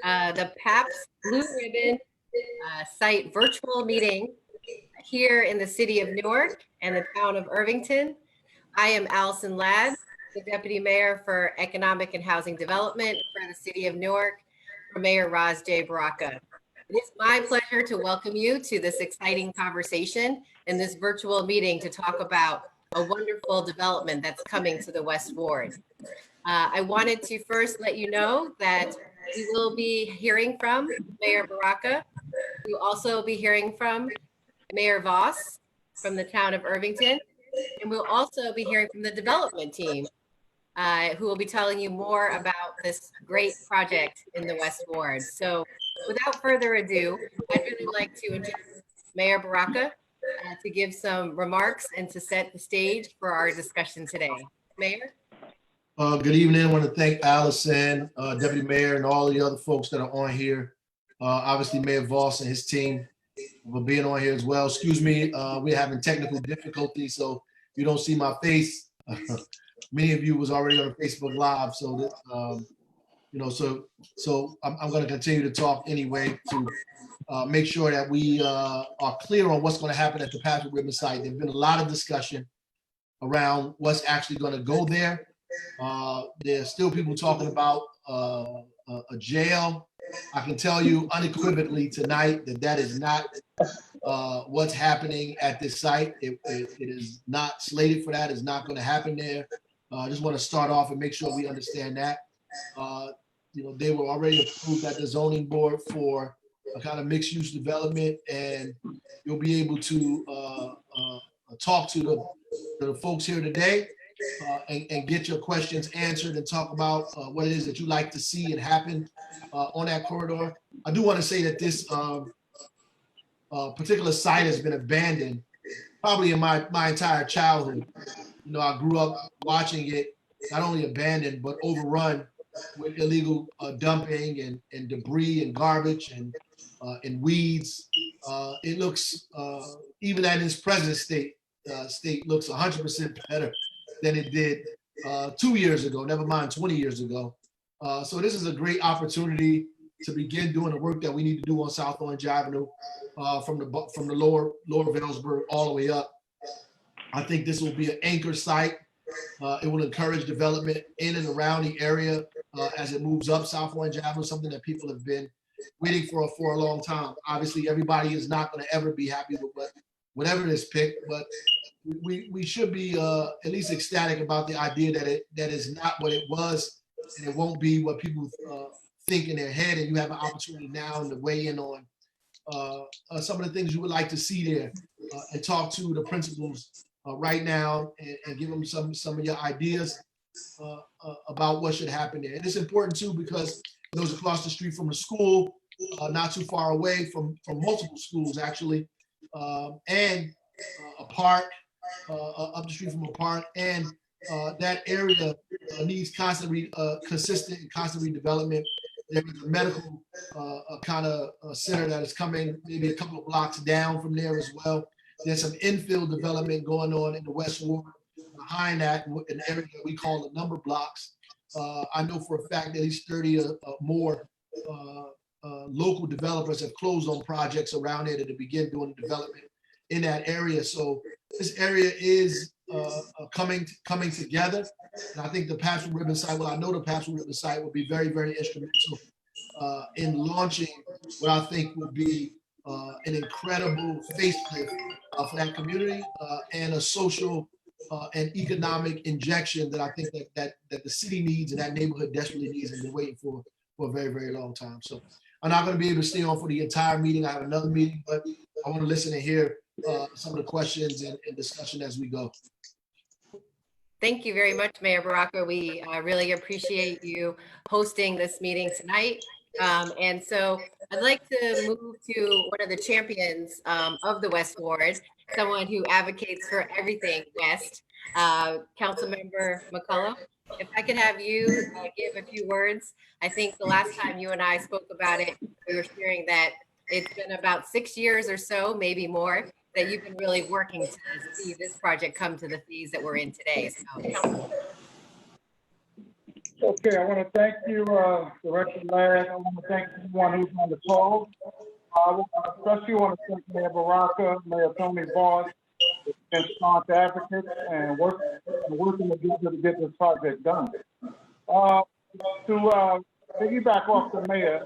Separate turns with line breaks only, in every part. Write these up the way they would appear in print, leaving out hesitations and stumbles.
the Pabst Blue Ribbon site virtual meeting here in the city of Newark and the town of Irvington. I am Allison Ladd, the Deputy Mayor for Economic and Housing Development for the city of Newark, for Mayor Ras J. Baraka. It is my pleasure to welcome you to this exciting conversation in this virtual meeting to talk about a wonderful development that's coming to the West Ward. I wanted to first let you know that we will be hearing from Mayor Baraka. We will also be hearing from Mayor Voss from the town of Irvington. And we'll also be hearing from the development team, who will be telling you more about this great project in the West Ward. So without further ado, I'd really like to introduce Mayor Baraka to give some remarks and to set the stage for our discussion today. Mayor?
Good evening. I want to thank Allison, Deputy Mayor, and all the other folks that are on here. Obviously, Mayor Voss and his team for being on here as well. Excuse me, we're having technical difficulties, so you don't see my face. Many of you was already on Facebook Live, so that, so I'm going to continue to talk anyway to make sure that we are clear on what's going to happen at the Pabst Ribbon site. There's been a lot of discussion around what's actually going to go there. There's still people talking about a jail. I can tell you unequivocally tonight that that is not what's happening at this site. It is not slated for that. It's not going to happen there. I just want to start off and make sure we understand that. They were already approved at the zoning board for a kind of mixed use development, and you'll be able to talk to the folks here today and get your questions answered and talk about what it is that you like to see and happen on that corridor. I do want to say that this particular site has been abandoned probably in my entire childhood. I grew up watching it not only abandoned, but overrun with illegal dumping and debris and garbage and weeds. It looks, even at its present state looks 100% better than it did 2 years ago, never mind 20 years ago. So this is a great opportunity to begin doing the work that we need to do on South Orange Avenue from the lower Vailsburg all the way up. I think this will be an anchor site. It will encourage development in and around the area as it moves up South Orange Avenue, something that people have been waiting for a long time. Obviously, everybody is not going to ever be happy with whatever is picked, but we should be at least ecstatic about the idea that is not what it was, and it won't be what people think in their head. And you have an opportunity now to weigh in on some of the things you would like to see there, and talk to the principals right now and give them some of your ideas about what should happen there. And it's important too because those across the street from the school, not too far away from multiple schools actually, and a park up the street from a park, and that area needs constant consistent and constant redevelopment. There's a medical kind of center that is coming maybe a couple of blocks down from there as well. There's some infill development going on in the West Ward behind that, an area that we call the number blocks. I know for a fact that at least 30 or more local developers have closed on projects around there to begin doing development in that area. So this area is coming together. And I think the Pabst Ribbon site, well, I know the Pabst Ribbon site will be very, very instrumental in launching what I think will be an incredible facelift for that community and a social and economic injection that I think that the city needs and that neighborhood desperately needs and been waiting for a very, very long time. So I'm not going to be able to stay on for the entire meeting. I have another meeting, but I want to listen and hear some of the questions and discussion as we go.
Thank you very much, Mayor Baraka. We really appreciate you hosting this meeting tonight. And so I'd like to move to one of the champions of the West Ward, someone who advocates for everything West, Councilmember Mccullough. If I could have you give a few words. I think the last time you and I spoke about it, we were sharing that it's been about 6 years or so, maybe more, that you've been really working to see this project come to the phase that we're in today. So,
Okay, I want to thank you, Director Ladd. I want to thank everyone who's on the call. I especially want to thank Mayor Baraka, Mayor Tony Voss, and staunch advocates, and working together to get this project done. To piggyback off the mayor,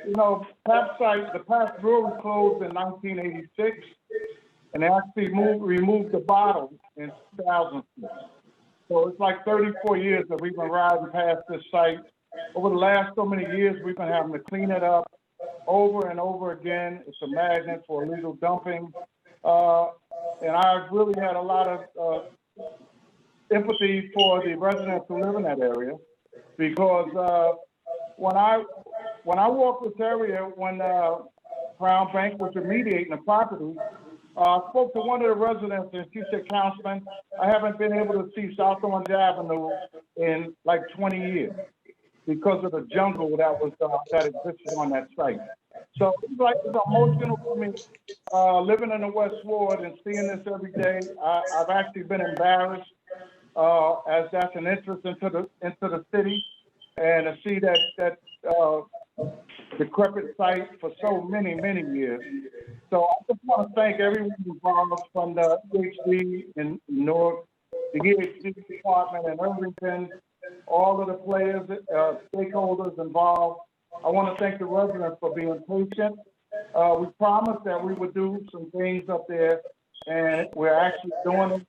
you know, the Pabst Brewery closed in 1986, and they actually removed the bottle in 2006. So it's like 34 years that we've been riding past this site. Over the last so many years, we've been having to clean it up over and over again. It's a magnet for illegal dumping. And I've really had a lot of empathy for the residents who live in that area, because when I walked this area when Crown Bank was remediating the property, I spoke to one of the residents, and she said, "Councilman, I haven't been able to see South Orange Avenue in like 20 years because of the jungle that existed on that site." So it's emotional for me living in the West Ward and seeing this every day. I've actually been embarrassed as that's an entrance into the city, and to see that decrepit site for so many years. So I just want to thank everyone involved, from the EHD in Newark, the EHD department in Irvington, all of the players, stakeholders involved. I want to thank the residents for being patient. We promised that we would do some things up there, and we're actually doing it.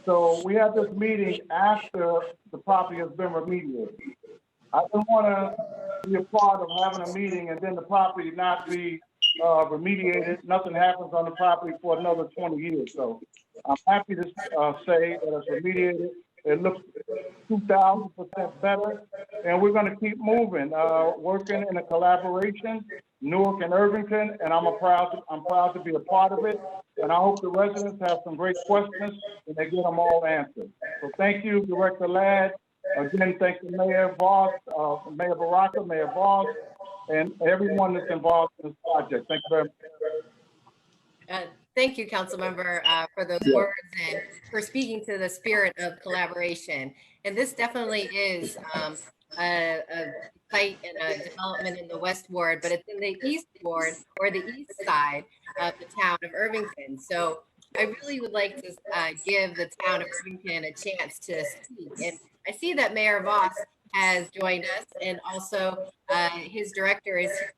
So we had this meeting after the property has been remediated. I don't want to be a part of having a meeting and then the property not be remediated. Nothing happens on the property for another 20 years. So I'm happy to say that it's remediated. It looks 2,000% better, and we're going to keep moving, working in a collaboration, Newark and Irvington, and I'm proud to be a part of it. And I hope the residents have some great questions and they get them all answered. So thank you, Director Ladd. Again, thank you, Mayor Voss, Mayor Baraka, Mayor Voss, and everyone that's involved in this project. Thank you very much.
Thank you, Councilmember, for those words and for speaking to the spirit of collaboration. And this definitely is a site and a development in the West Ward, but it's in the East Ward, or the east side of the town of Irvington. So I really would like to give the town of Irvington a chance to speak. And I see that Mayor Voss has joined us, and also his director is here.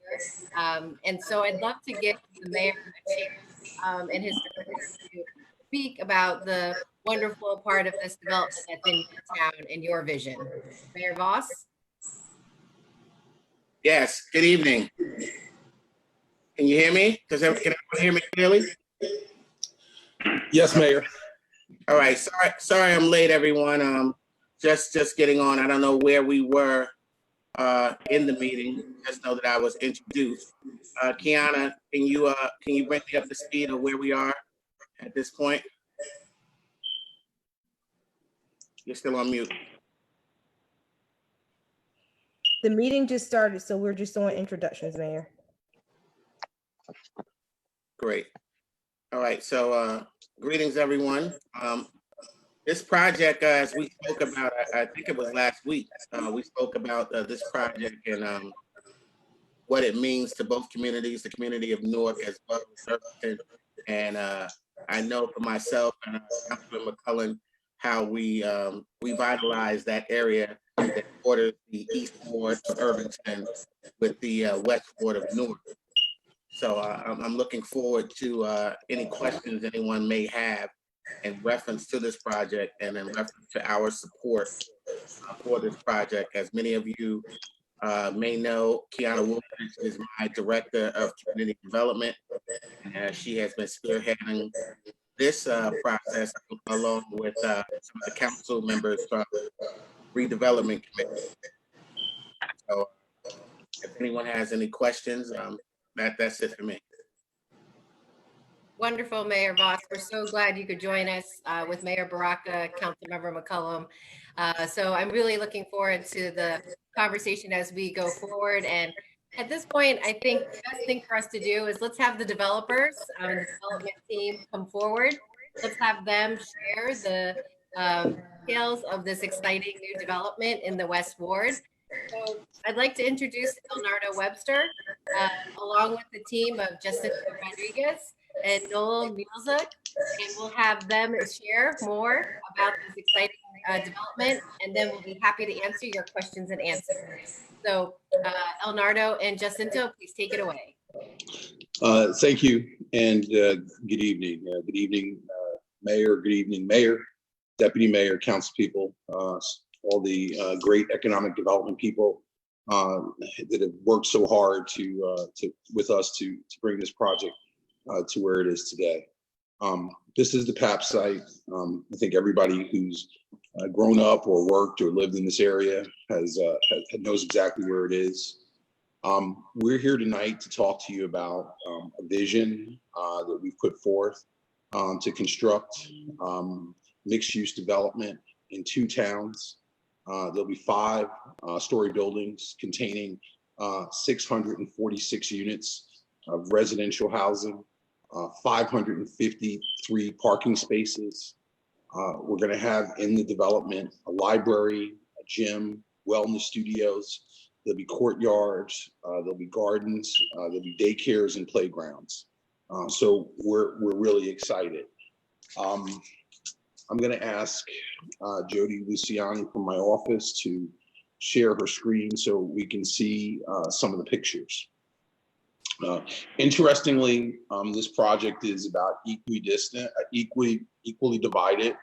And so I'd love to give the mayor a chance and his director to speak about the wonderful part of this development that's in your town and your vision. Mayor Voss?
Yes, good evening. Can you hear me? Can everyone hear me clearly?
Yes, Mayor.
All right, sorry I'm late, everyone. Just getting on. I don't know where we were in the meeting. Just know that I was introduced. Kiana, can you bring me up to speed of where we are at this point? You're still on mute.
The meeting just started, so we're just doing introductions, Mayor.
Great. All right, so greetings, everyone. This project, as we spoke about, I think it was last week, we spoke about this project and what it means to both communities, the community of Newark as well as Irvington. And I know for myself and Councilman Mccullough how we revitalized that area that borders the East Ward of Irvington with the West Ward of Newark. So I'm looking forward to any questions anyone may have in reference to this project and in reference to our support for this project. As many of you may know, Kiana Woolridge is my Director of Community Development, and she has been spearheading this process along with some of the council members from Redevelopment Committee. So if anyone has any questions, that's it for me.
Wonderful, Mayor Voss. We're so glad you could join us with Mayor Baraka, Councilmember McCullum. So I'm really looking forward to the conversation as we go forward. And at this point, I think the best thing for us to do is let's have the developers and the development team come forward. Let's have them share the details of this exciting new development in the West Ward. So I'd like to introduce Leonardo Webster, along with the team of Jacinto Rodriguez and Noel Mielzuk, and we'll have them share more about this exciting development, and then we'll be happy to answer your questions and answers. So Leonardo and Jacinto, please take it away.
Thank you, and good evening. Good evening, Mayor. Good evening, Mayor, Deputy Mayor, Council people, all the great economic development people that have worked so hard with us to bring this project to where it is today. This is the Pabst site. I think everybody who's grown up or worked or lived in this area knows exactly where it is. We're here tonight to talk to you about a vision that we've put forth to construct mixed-use development in 2 towns. There'll be 5-story buildings containing 646 units of residential housing, 553 parking spaces. We're going to have in the development a library, a gym, wellness studios. There'll be courtyards, there'll be gardens, there'll be daycares and playgrounds. So we're really excited. I'm going to ask Jody Luciani from my office to share her screen so we can see some of the pictures. Interestingly, this project is about equally divided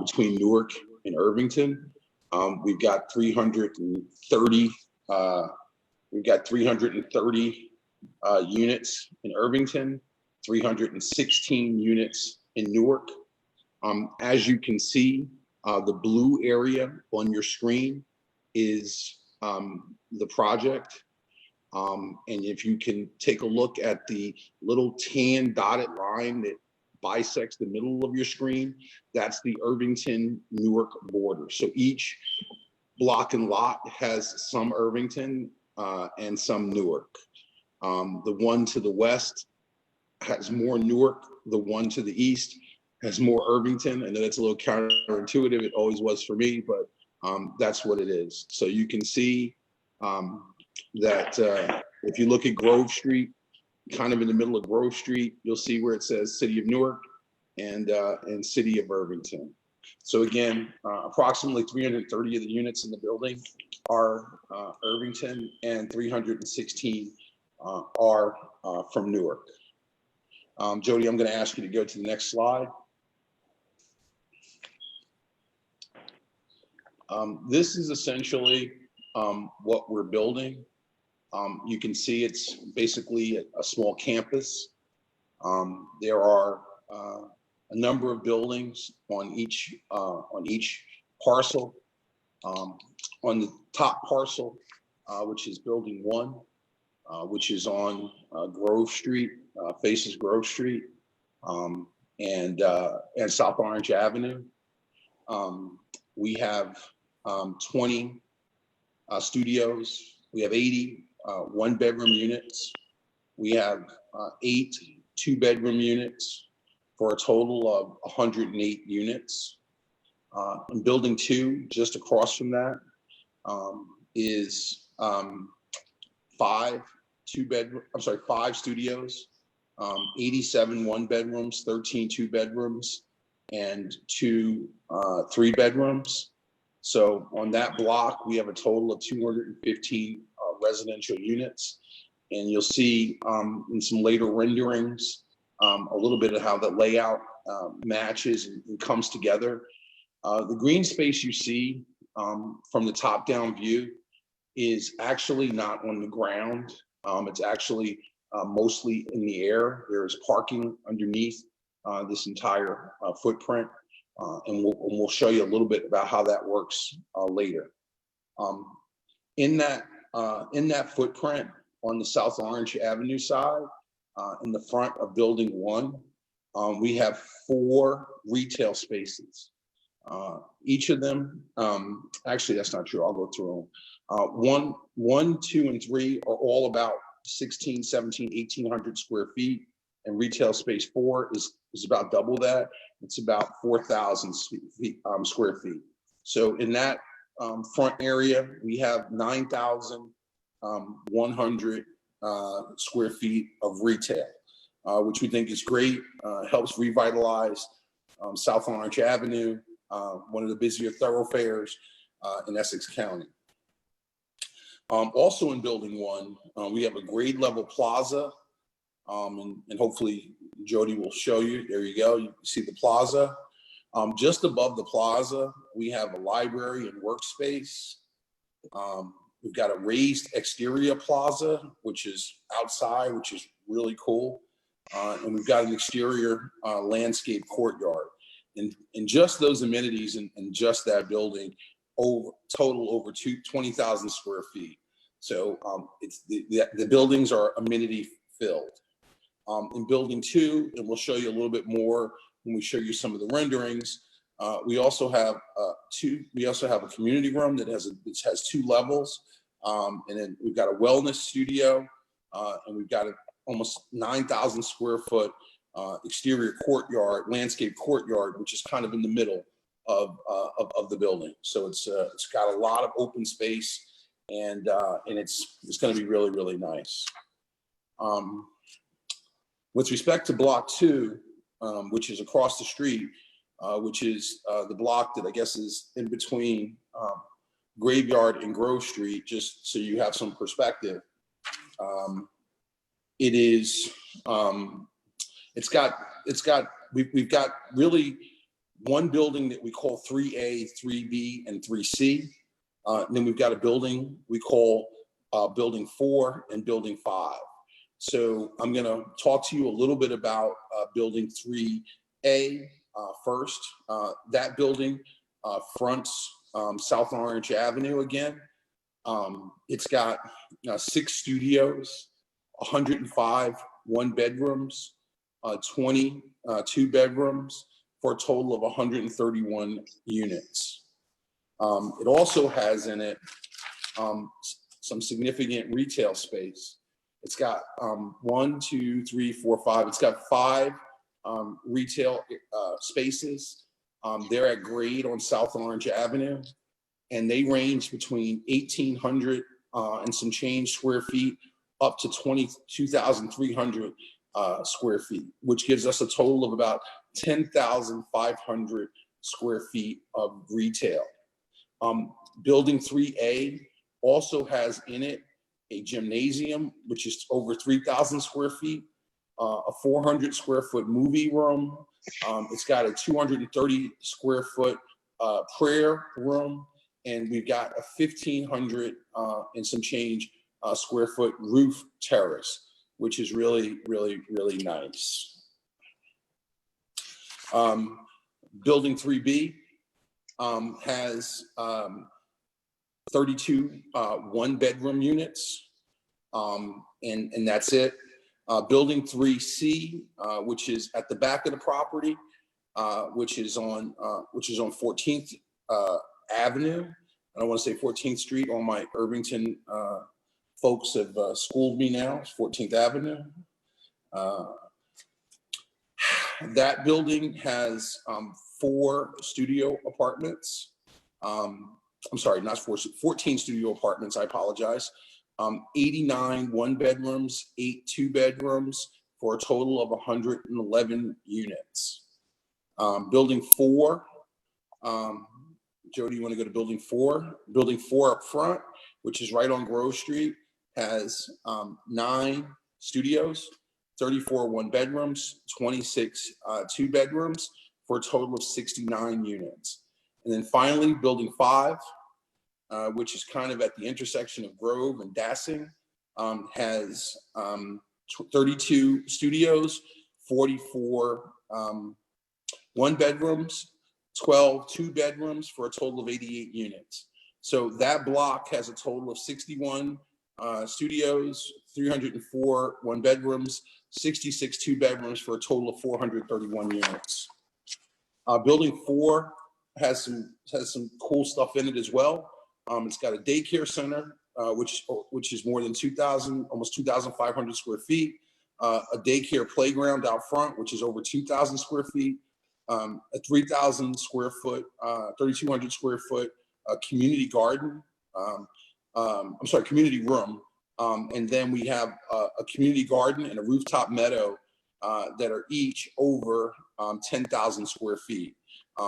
between Newark and Irvington. We've got 330 units in Irvington, 316 units in Newark. As you can see, the blue area on your screen is the project. And if you can take a look at the little tan dotted line that bisects the middle of your screen, that's the Irvington-Newark border. So each block and lot has some Irvington and some Newark. The one to the west has more Newark. The one to the east has more Irvington. I know that's a little counterintuitive. It always was for me, but that's what it is. So you can see that if you look at Grove Street, kind of in the middle of Grove Street, you'll see where it says City of Newark and City of Irvington. So again, approximately 330 of the units in the building are Irvington, and 316 are from Newark. Jody, I'm going to ask you to go to the next slide. This is essentially what we're building. You can see it's basically a small campus. There are a number of buildings on each parcel. On the top parcel, which is building 1, which is on Grove Street, faces Grove Street, and South Orange Avenue. We have 20 studios. We have 80 1-bedroom units. We have 8 2-bedroom units for a total of 108 units. In building 2, just across from that, is 5 studios, 87 1-bedrooms, 13 2-bedrooms, and 2 3-bedrooms. So on that block, we have a total of 215 residential units. And you'll see in some later renderings, a little bit of how the layout matches and comes together. The green space you see from the top-down view is actually not on the ground. It's actually mostly in the air. There's parking underneath this entire footprint, and we'll show you a little bit about how that works later. In that footprint on the South Orange Avenue side, in the front of building 1, we have 4 retail spaces. Each of them, actually that's not true, I'll go through them. 1, 2, and 3 are all about 16, 17, 1,800 square feet, and retail space 4 is about double that. It's about 4,000 square feet. So in that front area, we have 9,100 square feet of retail, which we think is great, helps revitalize South Orange Avenue, one of the busier thoroughfares in Essex County. Also in Building 1, we have a grade level plaza, and hopefully Jody will show you. There you go. You see the plaza. Just above the plaza, we have a library and workspace. We've got a raised exterior plaza, which is outside, which is really cool. And we've got an exterior landscape courtyard. And just those amenities in just that building total over 20,000 square feet. So it's the buildings are amenity filled. In Building 2, and we'll show you a little bit more when we show you some of the renderings, we also have a community room that has 2 levels, and then we've got a wellness studio, and we've got almost 9,000 square foot exterior courtyard, landscape courtyard, which is kind of in the middle of the building. So it's got a lot of open space, and it's going to be really, really nice. With respect to Block 2, which is across the street, which is the block that I guess is in between Graveyard and Grove Street, just so you have some perspective. We've got really one building that we call 3A, 3B, and 3C. And then we've got a building we call Building 4 and Building 5. So I'm going to talk to you a little bit about Building 3A first. That building fronts South Orange Avenue again. It's got 6 studios, 105 one-bedrooms, 20 two-bedrooms, for a total of 131 units. It also has in it some significant retail space. It's got 1, 2, 3, 4, 5. It's got 5 retail spaces. They're at grade on South Orange Avenue, and they range between 1,800 and some change square feet up to 22,300 square feet, which gives us a total of about 10,500 square feet of retail. Building 3A also has in it a gymnasium, which is over 3,000 square feet, a 400 square foot movie room. It's got a 230 square foot prayer room, and we've got a 1,500 and some change square foot roof terrace, which is really, really, really nice. Building 3B has 32 one-bedroom units, and that's it. Building 3C, which is at the back of the property, which is on 14th Avenue. I don't want to say 14th Street. All my Irvington folks have schooled me now. It's 14th Avenue. That building has 4 studio apartments. I'm sorry, not 14 studio apartments, I apologize. 89 one-bedrooms, 8 two-bedrooms, for a total of 111 units. Building 4, Jody, you want to go to Building 4? Building 4 up front, which is right on Grove Street, has 9 studios, 34 one-bedrooms, 26 two-bedrooms, for a total of 69 units. And then finally, Building 5, which is kind of at the intersection of Grove and Dassing, has 32 studios, 44 one-bedrooms, 12 two-bedrooms, for a total of 88 units. So that block has a total of 61 studios, 304 one-bedrooms, 66 two-bedrooms, for a total of 431 units. Building 4 has some cool stuff in it as well. It's got a daycare center, which is more than 2,000, almost 2,500 square feet. A daycare playground out front, which is over 2,000 square feet. a 3,000 square foot, 3,200 square foot community garden. I'm sorry, community room. And then we have a community garden and a rooftop meadow that are each over 10,000 square feet.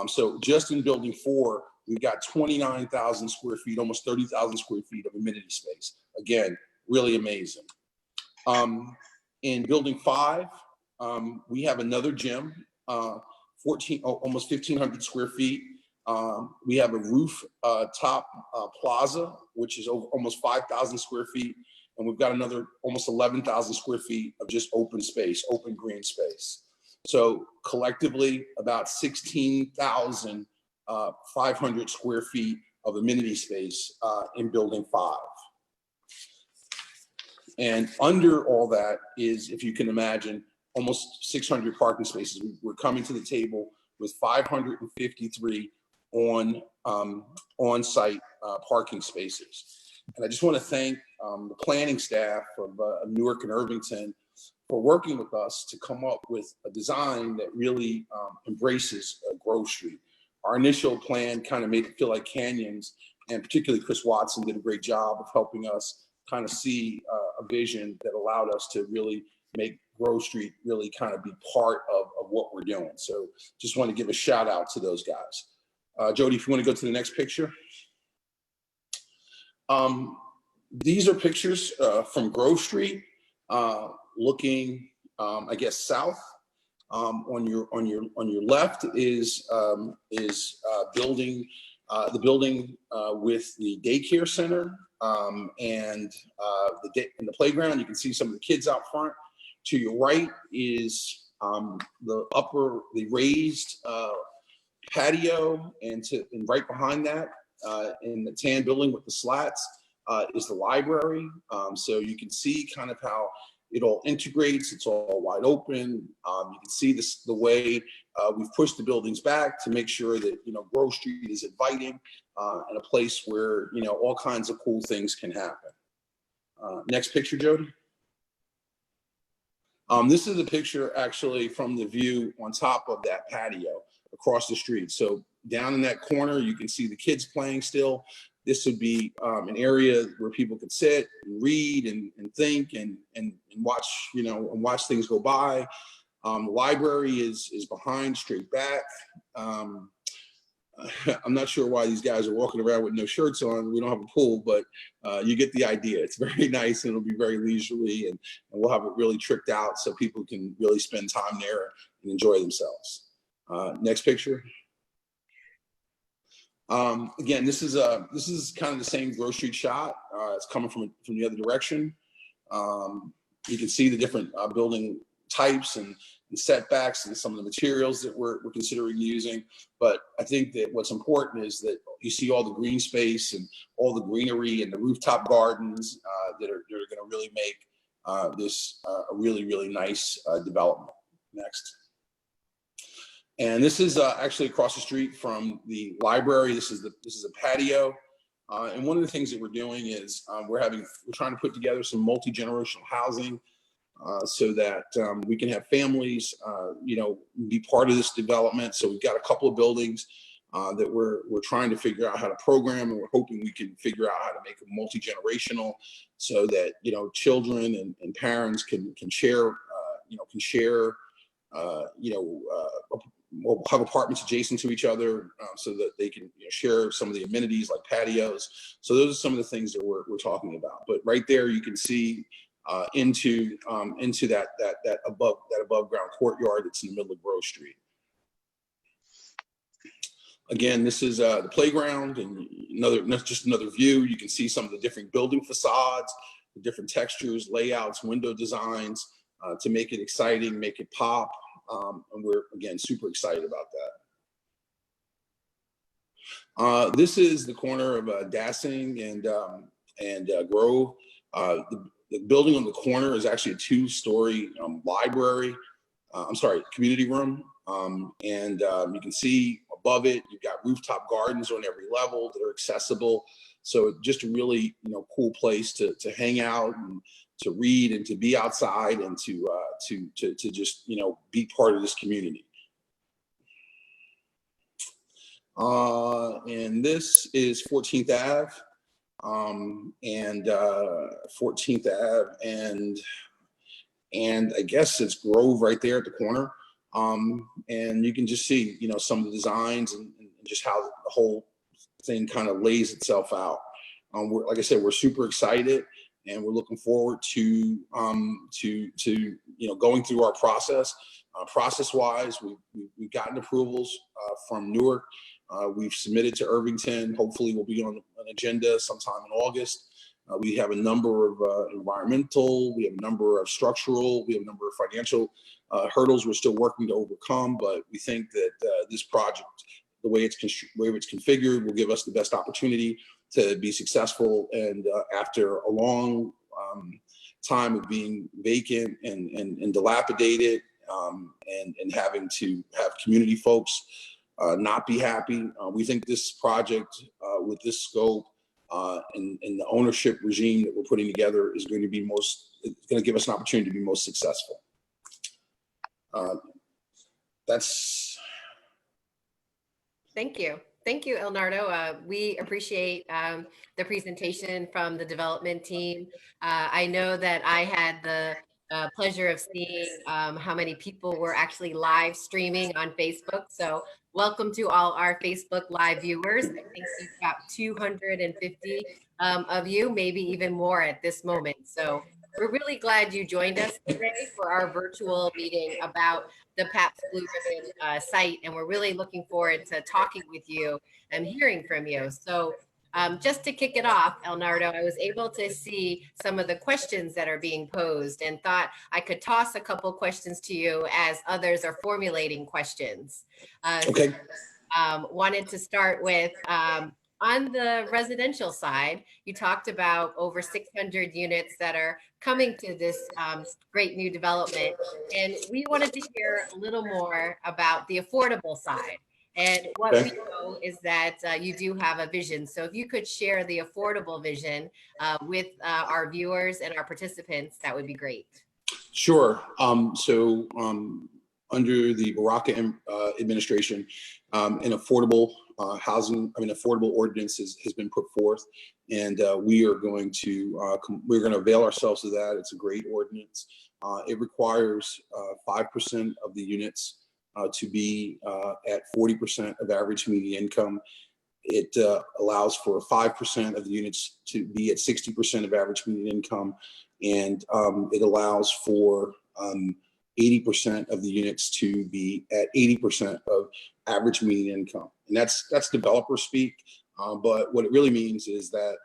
So just in building 4, we've got 29,000 square feet, almost 30,000 square feet of amenity space. Again, really amazing. In building 5, we have another gym, almost 1,500 square feet. We have a roof top plaza, which is over almost 5,000 square feet. And we've got another almost 11,000 square feet of just open space, open green space. So collectively about 16,500 square feet of amenity space in building 5. And under all that is, if you can imagine, almost 600 parking spaces. We're coming to the table with 553 on-site parking spaces. And I just want to thank the planning staff of Newark and Irvington for working with us to come up with a design that really embraces Grove Street. Our initial plan kind of made it feel like canyons, and particularly Chris Watson did a great job of helping us kind of see a vision that allowed us to really make Grove Street really kind of be part of what we're doing. So just want to give a shout out to those guys. Jody, if you want to go to the next picture. These are pictures from Grove Street, looking, I guess, south. On your left is building the building with the daycare center and the playground. You can see some of the kids out front. To your right is the raised patio, and right behind that in the tan building with the slats is the library. So you can see kind of how it all integrates. It's all wide open. You can see the way we've pushed the buildings back to make sure that, Grove Street is inviting and a place where, all kinds of cool things can happen. Next picture, Jody. This is a picture actually from the view on top of that patio across the street. So down in that corner, you can see the kids playing still. This would be an area where people could sit and read and think and watch, and watch things go by. The library is behind, straight back. I'm not sure why these guys are walking around with no shirts on. We don't have a pool, but you get the idea. It's very nice, and it'll be very leisurely, and we'll have it really tricked out so people can really spend time there and enjoy themselves. Next picture. Again, this is kind of the same Grove Street shot. It's coming from the other direction. You can see the different building types and setbacks and some of the materials that we're considering using. But I think that what's important is that you see all the green space and all the greenery and the rooftop gardens that are going to really make this a really, really nice development. Next. And this is actually across the street from the library. This is a patio. And one of the things that we're doing is we're trying to put together some multi-generational housing so that we can have families, be part of this development. So we've got a couple of buildings that we're trying to figure out how to program, and we're hoping we can figure out how to make it multi-generational so that, children and parents can share, we'll have apartments adjacent to each other so that they can share some of the amenities like patios. So those are some of the things that we're talking about. But right there, you can see into that above ground courtyard that's in the middle of Grove Street. Again, this is the playground, and just another view. You can see some of the different building facades, the different textures, layouts, window designs to make it exciting, make it pop. And we're, again, super excited about that. This is the corner of Dassing and Grove. The building on the corner is actually a 2-story community room. And you can see above it, you've got rooftop gardens on every level that are accessible. So just a really, cool place to hang out and to read and to be outside and to just, be part of this community. And this is 14th Ave, and 14th Ave, and I guess it's Grove right there at the corner. And you can just see, you know, some of the designs and just how the whole thing kind of lays itself out. Like I said, we're super excited, and we're looking forward to you know, going through our process. Process-wise, we've gotten approvals from Newark. We've submitted to Irvington. Hopefully, we'll be on an agenda sometime in August. We have a number of environmental, we have a number of structural, we have a number of financial hurdles we're still working to overcome. But we think that this project, the way it's configured, will give us the best opportunity to be successful. And after a long time of being vacant and dilapidated, and having to have community folks not be happy, we think this project with this scope and the ownership regime that we're putting together is going to be it's going to give us an opportunity to be most successful. That's.
Thank you. Thank you, Elnardo. We appreciate the presentation from the development team. I know that I had the pleasure of seeing how many people were actually live streaming on Facebook. So welcome to all our Facebook Live viewers. I think we've got 250 of you, maybe even more at this moment. So we're really glad you joined us today for our virtual meeting about the Pabst Blue Ribbon site. And we're really looking forward to talking with you and hearing from you. So just to kick it off, Elnardo, I was able to see some of the questions that are being posed and thought I could toss a couple questions to you as others are formulating questions.
Okay.
Wanted to start with, on the residential side, you talked about over 600 units that are coming to this great new development. And we wanted to hear a little more about the affordable side. And what we know is that you do have a vision. So if you could share the affordable vision with our viewers and our participants, that would be great.
Sure. Under the Baraka administration, an affordable affordable ordinance has been put forth, and we are going to avail ourselves of that. It's a great ordinance. It requires 5% of the units to be at 40% of average median income. It allows for 5% of the units to be at 60% of average median income, and it allows for 80% of the units to be at 80% of average median income. And that's developer speak. But what it really means is that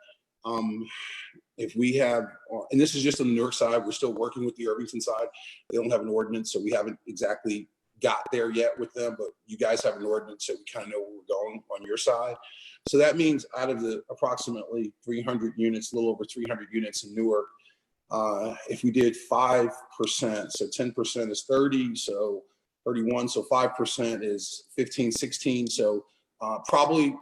if we have, and this is just on the Newark side, we're still working with the Irvington side. They don't have an ordinance, so we haven't exactly got there yet with them, but you guys have an ordinance, so we kind of know where we're going on your side. So that means out of the approximately 300 units, a little over 300 units in Newark, if we did 5%, so 10% is 30, so 31, so 5% is 15, 16. So probably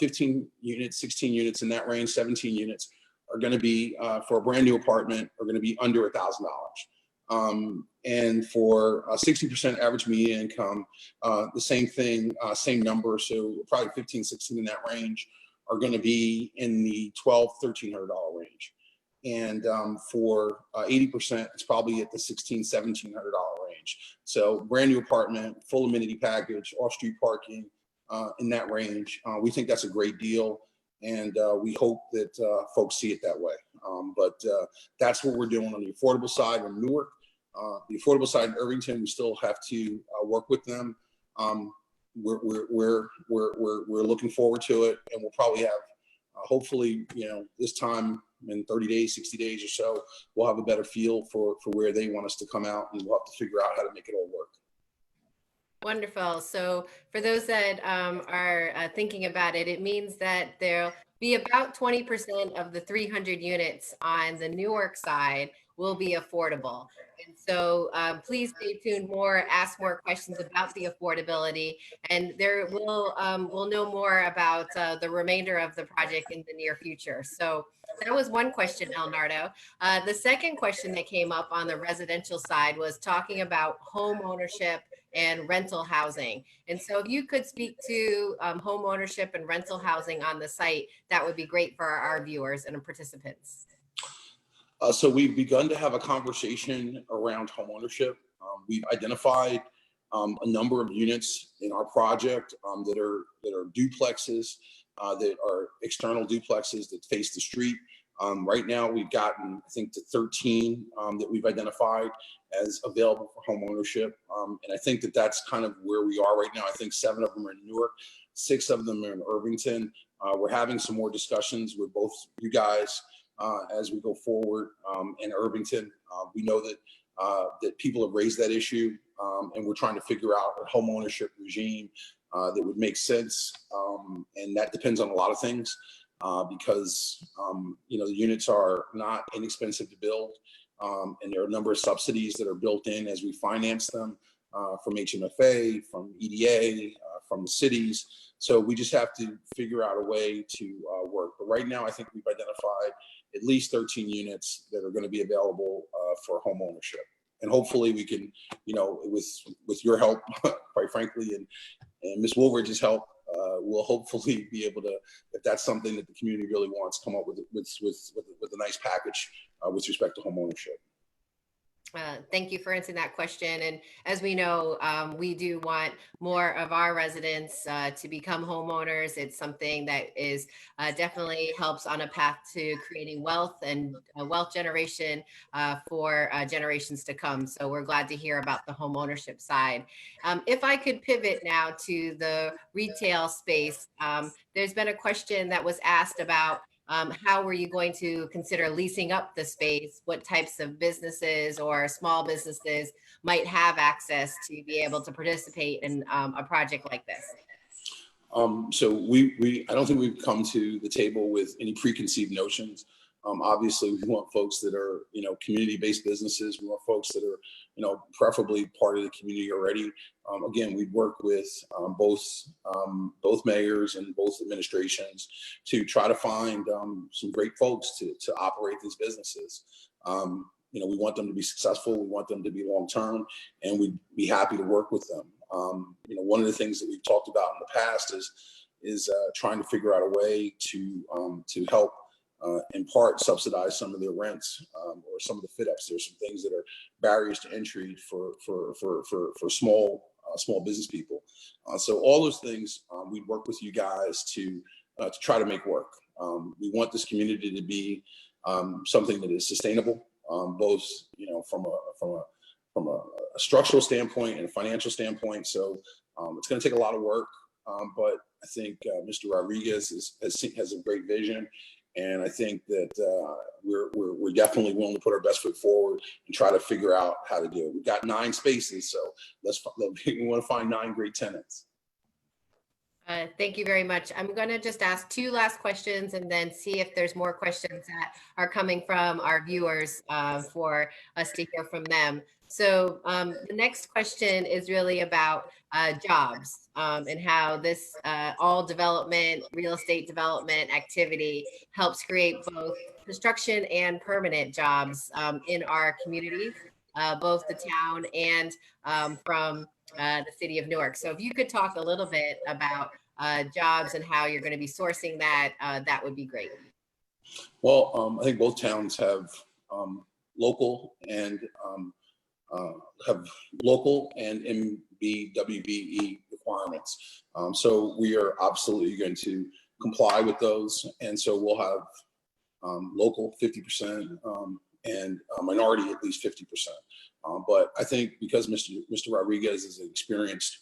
15 units, 16 units in that range, 17 units are going to be for a brand new apartment are going to be under $1,000. And for 60% average median income, the same thing, same number. So probably 15, 16 in that range are going to be in the $1,200, $1,300 range. And for 80%, it's probably at the $1,600, $1,700 range. So brand new apartment, full amenity package, off-street parking in that range. We think that's a great deal. And we hope that folks see it that way. But that's what we're doing on the affordable side in Newark. The affordable side in Irvington, we still have to work with them. We're looking forward to it, and we'll probably have, hopefully, this time in 30 days, 60 days or so, we'll have a better feel for where they want us to come out, and we'll have to figure out how to make it all work.
Wonderful. So for those that are thinking about it, it means that there'll be about 20% of the 300 units on the Newark side will be affordable. And so please stay tuned ask more questions about the affordability, and we'll know more about the remainder of the project in the near future. So that was one question, Elnardo. The second question that came up on the residential side was talking about home ownership and rental housing. And so if you could speak to home ownership and rental housing on the site, that would be great for our viewers and participants.
So we've begun to have a conversation around homeownership. We've identified a number of units in our project that are duplexes, that are external duplexes that face the street. Right now, we've gotten, I think, to 13 that we've identified as available for home ownership. And I think that that's kind of where we are right now. I think 7 of them are in Newark, 6 of them are in Irvington. We're having some more discussions with both you guys as we go forward in Irvington. We know that that people have raised that issue, and we're trying to figure out a home ownership regime that would make sense. And that depends on a lot of things. Because you know, the units are not inexpensive to build, and there are a number of subsidies that are built in as we finance them from HMFA, from EDA, from the cities. So we just have to figure out a way to work. But right now, I think we've identified at least 13 units that are going to be available for home ownership. And hopefully we can, you know, with your help, quite frankly, and Ms. Woolridge's help, we'll hopefully be able to, if that's something that the community really wants, come up with a nice package with respect to home ownership.
Thank you for answering that question. And as we know, we do want more of our residents to become homeowners. It's something that is definitely helps on a path to creating wealth and wealth generation for generations to come. So we're glad to hear about the home ownership side. If I could pivot now to the retail space, there's been a question that was asked about how were you going to consider leasing up the space? What types of businesses or small businesses might have access to be able to participate in a project like this?
So I don't think we've come to the table with any preconceived notions. Obviously, we want folks that are, you know, community-based businesses. We want folks that are, you know, preferably part of the community already. Again, we work with both mayors and both administrations to try to find some great folks to operate these businesses. You know, we want them to be successful. We want them to be long-term, and we'd be happy to work with them. You know, one of the things that we've talked about in the past is trying to figure out a way to help in part subsidize some of their rents or some of the fit ups. There's some things that are barriers to entry for small business people. So all those things we work with you guys to try to make work. We want this community to be something that is sustainable, both, you know, from a structural standpoint and a financial standpoint. So it's going to take a lot of work, but I think Mr. Rodriguez has a great vision. And I think that we're definitely willing to put our best foot forward and try to figure out how to do it. We've got 9 spaces, so we want to find 9 great tenants.
Thank you very much. I'm going to just ask 2 last questions and then see if there's more questions that are coming from our viewers for us to hear from them. So the next question is really about jobs and how this all development, real estate development activity helps create both construction and permanent jobs in our communities, both the town and from the city of Newark. So if you could talk a little bit about jobs and how you're going to be sourcing that, that would be great.
Well, I think both towns have local and MBWBE requirements. So we are absolutely going to comply with those. And so we'll have local 50% and minority at least 50%. But I think because Mr. Rodriguez is an experienced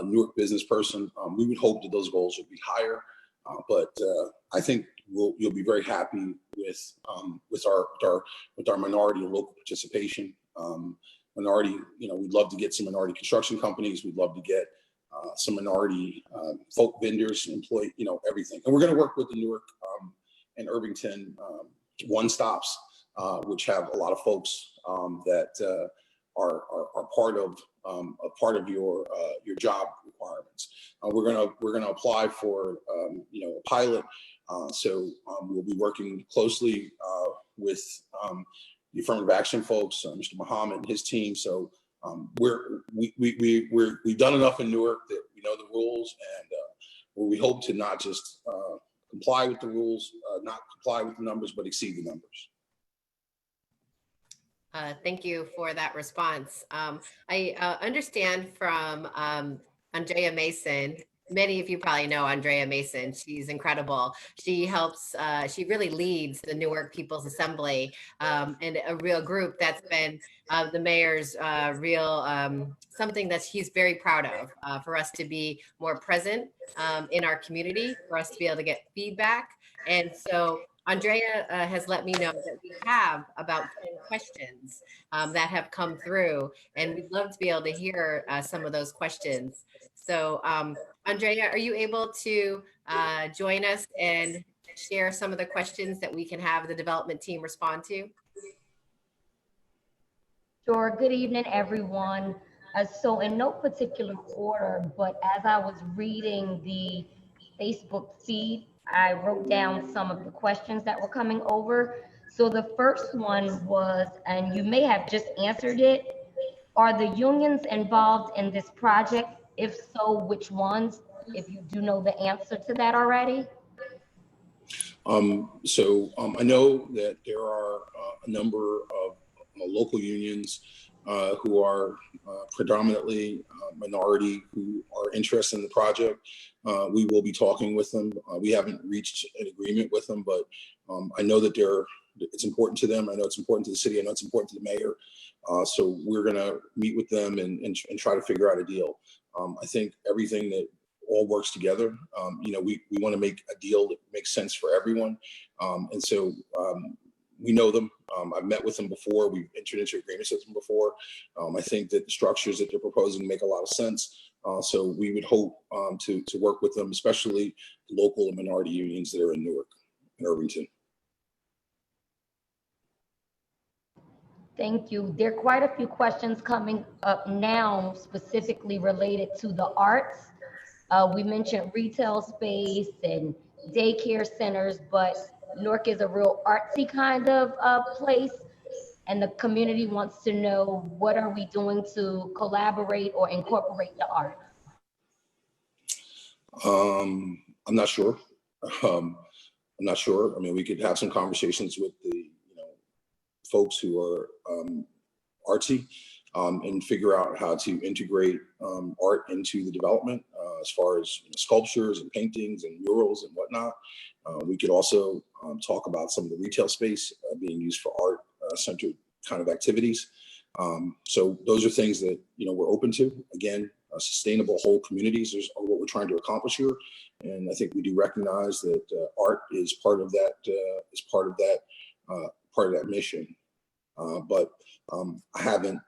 Newark business person, we would hope that those goals would be higher. But I think you'll be very happy with our minority and local participation. Minority, you know, we'd love to get some minority construction companies. We'd love to get some minority folk vendors, employee, you know, everything. And we're going to work with the Newark and Irvington one-stops, which have a lot of folks that are part of your job requirements. We're gonna apply for you know, a pilot. So we'll be working closely with the affirmative action folks, Mr. Muhammad and his team. So We've done enough in Newark that we know the rules, and where we hope to not just comply with the rules, not comply with the numbers, but exceed the numbers.
Thank you for that response. I understand from Andrea Mason. Many of you probably know Andrea Mason. She's incredible. She helps, she really leads the Newark People's Assembly, and a real group that's been the mayor's real, something that he's very proud of, for us to be more present in our community, for us to be able to get feedback. And so Andrea has let me know that we have about 10 questions that have come through, and we'd love to be able to hear some of those questions. So Andrea, are you able to join us and share some of the questions that we can have the development team respond to?
Sure. Good evening, everyone. So in no particular order, but as I was reading the Facebook feed, I wrote down some of the questions that were coming over. So the first one was, and you may have just answered it, are the unions involved in this project? If so, which ones? If you do know the answer to that already.
I know that there are a number of local unions who are predominantly minority who are interested in the project. We will be talking with them. We haven't reached an agreement with them, but I know that it's important to them. I know it's important to the city. I know it's important to the mayor. So we're going to meet with them and try to figure out a deal. I think everything that all works together. We want to make a deal that makes sense for everyone. And so we know them. I've met with them before. We've entered into agreements with them before. I think that the structures that they're proposing make a lot of sense. So we would hope to work with them, especially local and minority unions that are in Newark and Irvington.
Thank you. There are quite a few questions coming up now, specifically related to the arts. We mentioned retail space and daycare centers, but Newark is a real artsy kind of place, and the community wants to know, what are we doing to collaborate or incorporate the arts?
I'm not sure. I'm not sure. I mean, we could have some conversations with the folks who are artsy and figure out how to integrate art into the development as far as sculptures and paintings and murals and whatnot. We could also talk about some of the retail space being used for art centered kind of activities. So those are things that we're open to. Again, sustainable whole communities is what we're trying to accomplish here, and I think we do recognize that art is part of that. Part of that mission. But I haven't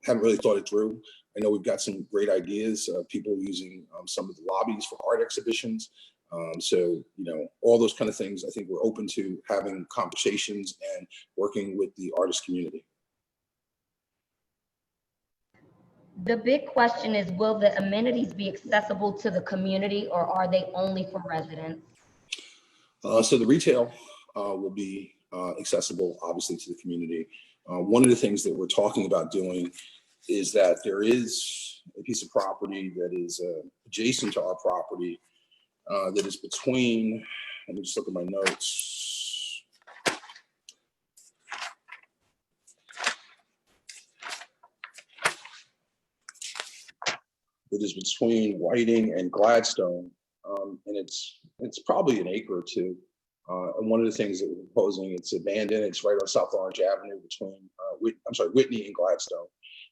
really thought it through. I know we've got some great ideas, people using some of the lobbies for art exhibitions. So, all those kind of things, I think we're open to having conversations and working with the artist community.
The big question is, will the amenities be accessible to the community, or are they only for residents?
So the retail will be accessible, obviously, to the community. One of the things that we're talking about doing is that there is a piece of property that is adjacent to our property that is between, let me just look at my notes. It is between Widen and Gladstone, and it's probably an acre or two. And one of the things that we're proposing, it's abandoned. It's right on South Orange Avenue between Whitney and Gladstone.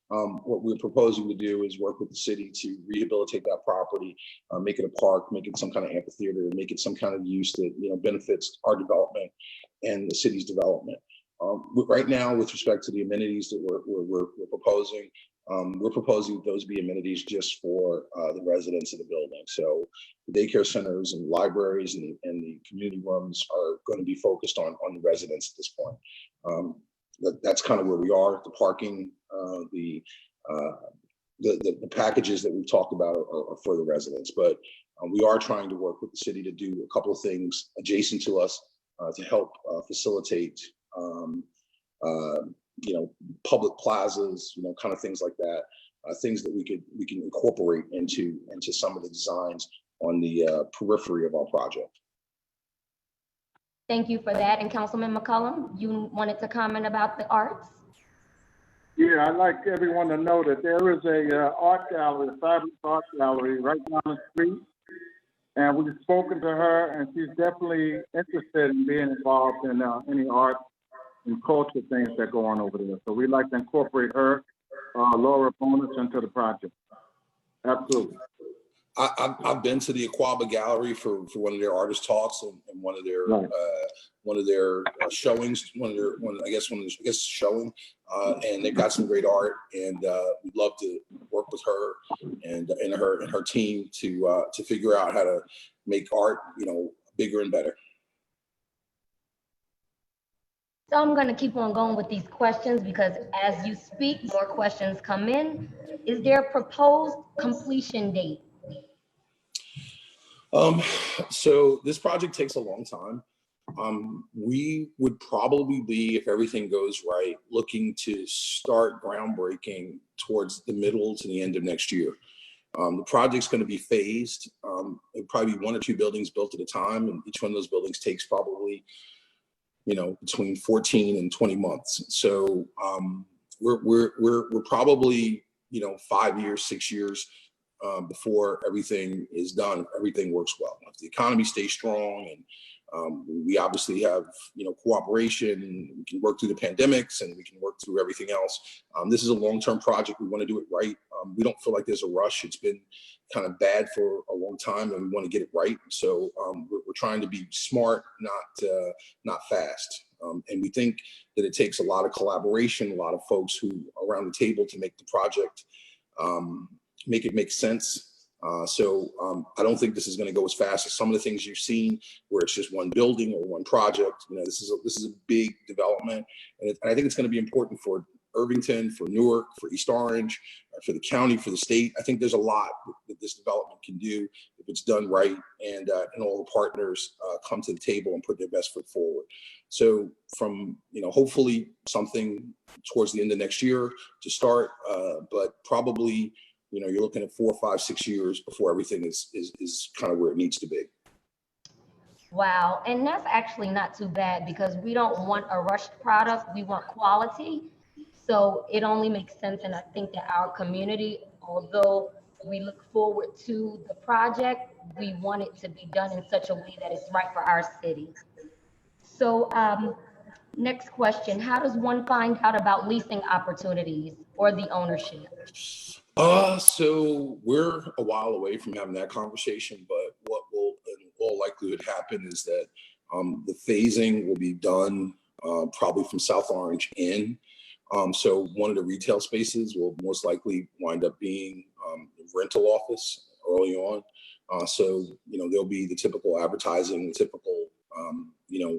What we're proposing to do is work with the city to rehabilitate that property, make it a park, make it some kind of amphitheater, make it some kind of use that benefits our development and the city's development. Right now, with respect to the amenities that we're proposing, we're proposing those be amenities just for the residents of the building. So the daycare centers and libraries and the community rooms are going to be focused on the residents at this point. That's kind of where we are. The parking, the packages that we've talked about are for the residents, but we are trying to work with the city to do a couple of things adjacent to us to help facilitate public plazas, kind of things like that, things that we can incorporate into some of the designs on the periphery of our project.
Thank you for that. And Councilman McCullough, you wanted to comment about the arts?
Yeah, I'd like everyone to know that there is a art gallery, a fabulous art gallery right down the street. And we've spoken to her, and she's definitely interested in being involved in any art and culture things that go on over there. So we'd like to incorporate her, Laura Bonus, into the project. Absolutely.
I've been to the Aquaba Gallery for one of their artist talks and one of their showings, showing, and they've got some great art, and we'd love to work with her and her team to figure out how to make art, bigger and better.
So I'm going to keep on going with these questions because as you speak, more questions come in. Is there a proposed completion date?
So this project takes a long time. We would probably be, if everything goes right, looking to start groundbreaking towards the middle to the end of next year. The project's going to be phased. It'll probably be 1 or 2 buildings built at a time, and each one of those buildings takes probably, between 14 and 20 months. So we're probably 5 years, 6 years before everything is done, everything works well. If the economy stays strong and we obviously have, cooperation, and we can work through the pandemics and we can work through everything else. This is a long-term project. We want to do it right. We don't feel like there's a rush. It's been kind of bad for a long time and we want to get it right. So we're trying to be smart, not fast. And we think that it takes a lot of collaboration, a lot of folks who are around the table to make the project make it make sense. So I don't think this is going to go as fast as some of the things you've seen where it's just one building or one project. This is a big development, and I think it's going to be important for Irvington, for Newark, for East Orange, for the county, for the state. I think there's a lot that this development can do if it's done right, and all the partners come to the table and put their best foot forward. So from hopefully something towards the end of next year to start, but probably you're looking at 4, 5, 6 years before everything is kind of where it needs to be.
Wow, and that's actually not too bad because we don't want a rushed product, we want quality. So it only makes sense, and I think that our community, although we look forward to the project, we want it to be done in such a way that it's right for our city. So next question, how does one find out about leasing opportunities or the ownership?
So we're a while away from having that conversation, but what will in all likelihood happen is that the phasing will be done probably from South Orange in. So one of the retail spaces will most likely wind up being a rental office early on. So there'll be the typical advertising, the typical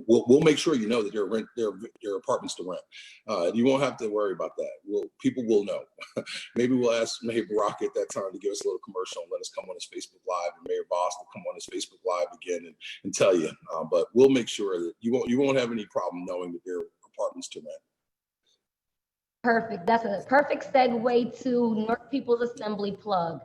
we'll make sure that there are apartments to rent. You won't have to worry about that. People will know. Maybe we'll ask Mayor Barack at that time to give us a little commercial and let us come on his Facebook Live, and Mayor Boss will come on his Facebook Live again and tell you. But we'll make sure that you won't have any problem knowing that there are apartments to rent.
Perfect. That's a perfect segue to Newark People's Assembly plug.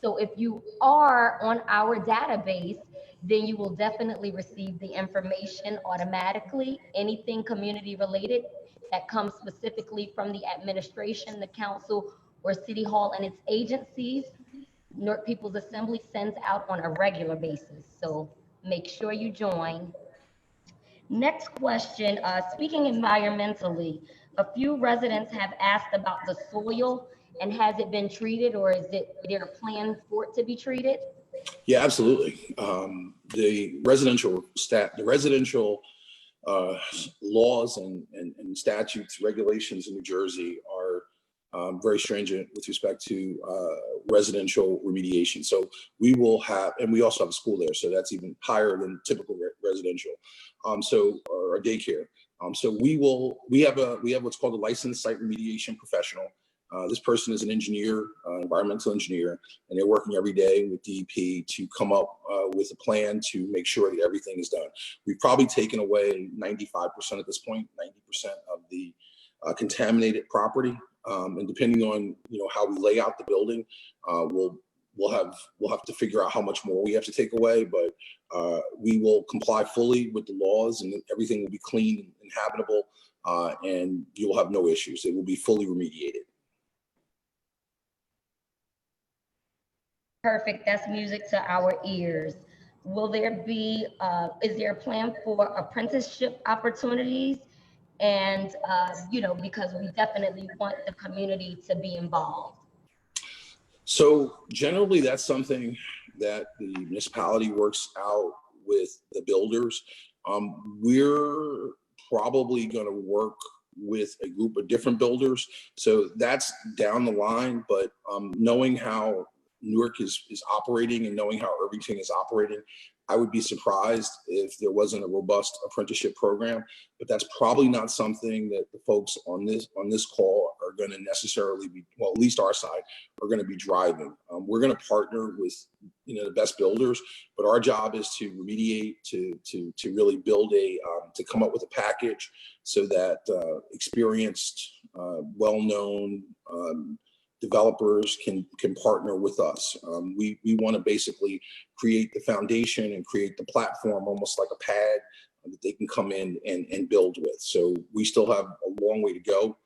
So if you are on our database, then you will definitely receive the information automatically. Anything community related that comes specifically from the administration, the council, or City Hall and its agencies, Newark People's Assembly sends out on a regular basis. So make sure you join. Next question, speaking environmentally, a few residents have asked about the soil and has it been treated, or is there a plan for it to be treated?
Yeah, absolutely. The residential laws and statutes, regulations in New Jersey are very stringent with respect to residential remediation. So we will have, and we also have a school there, so that's even higher than typical residential. Or a daycare. So we have what's called a licensed site remediation professional. This person is an engineer, environmental engineer, and they're working every day with DEP to come up with a plan to make sure that everything is done. We've probably taken away 95% at this point, 90% of the contaminated property. And depending on, how we lay out the building, we'll have to figure out how much more we have to take away, but we will comply fully with the laws, and everything will be clean and habitable, and you'll have no issues. It will be fully remediated.
Perfect. That's music to our ears. Will there be, is there a plan for apprenticeship opportunities? And, because we definitely want the community to be involved.
So generally, that's something that the municipality works out with the builders. We're probably going to work with a group of different builders. So that's down the line, but knowing how Newark is operating and knowing how Irvington is operating, I would be surprised if there wasn't a robust apprenticeship program, but that's probably not something that the folks on this call are going to necessarily be, well, at least our side, are going to be driving. We're going to partner with, the best builders, but our job is to remediate, to really build to come up with a package so that experienced, well-known, developers can partner with us. We want to basically create the foundation and create the platform, almost like a pad that they can come in and build with. So we still have a long way to go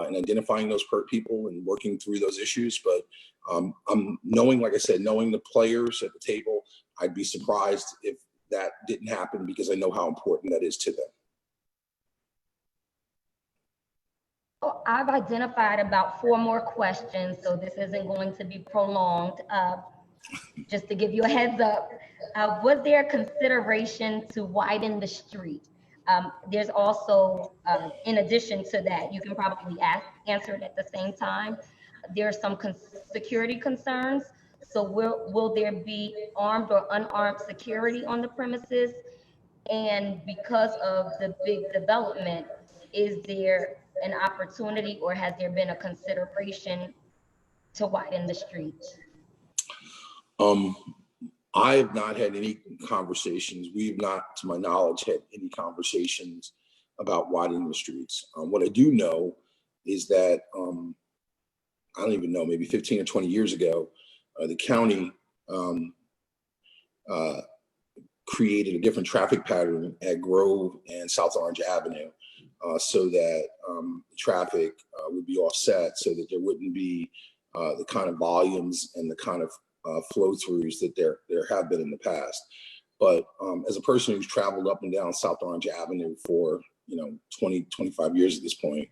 in identifying those people and working through those issues. But I'm knowing the players at the table, I'd be surprised if that didn't happen, because I know how important that is to them.
I've identified about 4 more questions, so this isn't going to be prolonged. Just to give you a heads up, was there consideration to widen the street? There's also, in addition to that, you can probably answer it at the same time. There are some security concerns. So will there be armed or unarmed security on the premises? And because of the big development, is there an opportunity, or has there been a consideration to widen the street?
I have not had any conversations. We've not, to my knowledge, had any conversations about widening the streets. What I do know is that, I don't even know, maybe 15 or 20 years ago, the county created a different traffic pattern at Grove and South Orange Avenue. So that traffic would be offset, so that there wouldn't be the kind of volumes and the kind of flow throughs that there have been in the past. But as a person who's traveled up and down South Orange Avenue for 20, 25 years at this point,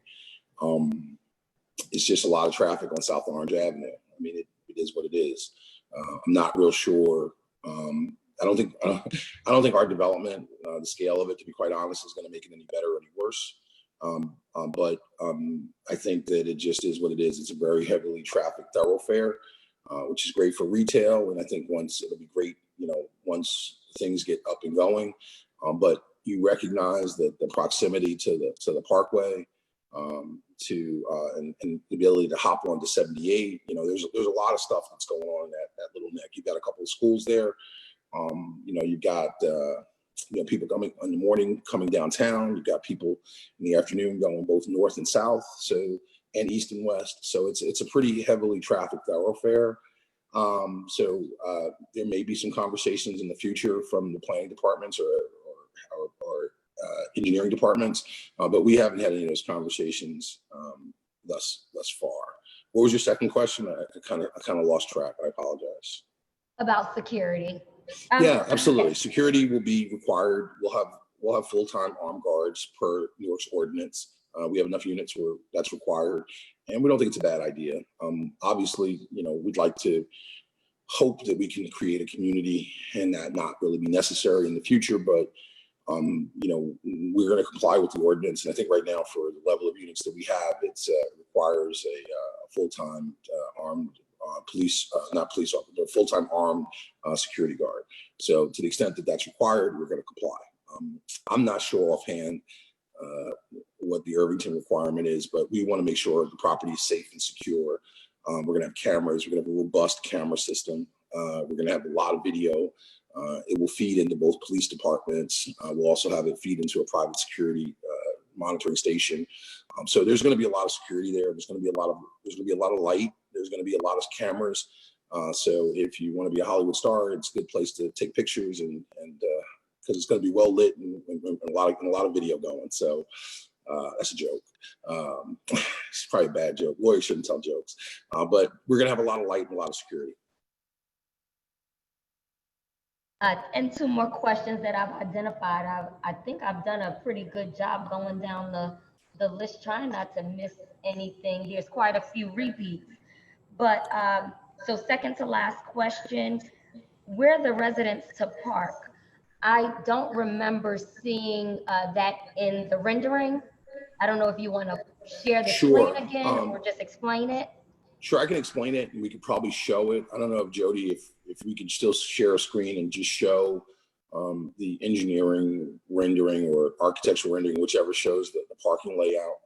it's just a lot of traffic on South Orange Avenue. I mean, it is what it is. I'm not real sure. I don't think our development, the scale of it, to be quite honest, is going to make it any better or any worse. But I think that it just is what it is. It's a very heavily trafficked thoroughfare, which is great for retail. And I think it'll be great, once things get up and going. But you recognize that the proximity to the parkway, and the ability to hop onto 78, there's a lot of stuff that's going on in that little neck. You've got a couple of schools there. You've got people coming in the morning, coming downtown. You've got people in the afternoon going both north and south, and east and west. So it's a pretty heavily trafficked thoroughfare. So there may be some conversations in the future from the planning departments or engineering departments, but we haven't had any of those conversations thus far. What was your second question? I kind of lost track. I apologize.
About security.
Yeah, absolutely. Security will be required. We'll have full-time armed guards per Newark's ordinance. We have enough units where that's required, and we don't think it's a bad idea. Obviously, we'd like to hope that we can create a community and that not really be necessary in the future, but we're going to comply with the ordinance. And I think right now, for the level of units that we have, it requires a full-time armed not police officer, but full-time armed security guard. So to the extent that that's required, we're going to comply. I'm not sure offhand what the Irvington requirement is, but we want to make sure the property is safe and secure. We're going to have cameras. We're going to have a robust camera system. We're going to have a lot of video. It will feed into both police departments. We'll also have it feed into a private security monitoring station. So there's going to be a lot of security there. There's going to be a lot of light. There's going to be a lot of cameras. So if you want to be a Hollywood star, it's a good place to take pictures and because it's going to be well lit and a lot of video going. So that's a joke. It's probably a bad joke. Lawyers shouldn't tell jokes, but we're going to have a lot of light and a lot of security.
And two more questions that I've identified. I think I've done a pretty good job going down the list, trying not to miss anything. There's quite a few repeats. But so second to last question, where the residents to park? I don't remember seeing that in the rendering. I don't know if you want to share the screen again or just explain it.
Sure, I can explain it, and we could probably show it. I don't know if Jody, if we could still share a screen and just show the engineering rendering or architectural rendering, whichever shows the parking layout.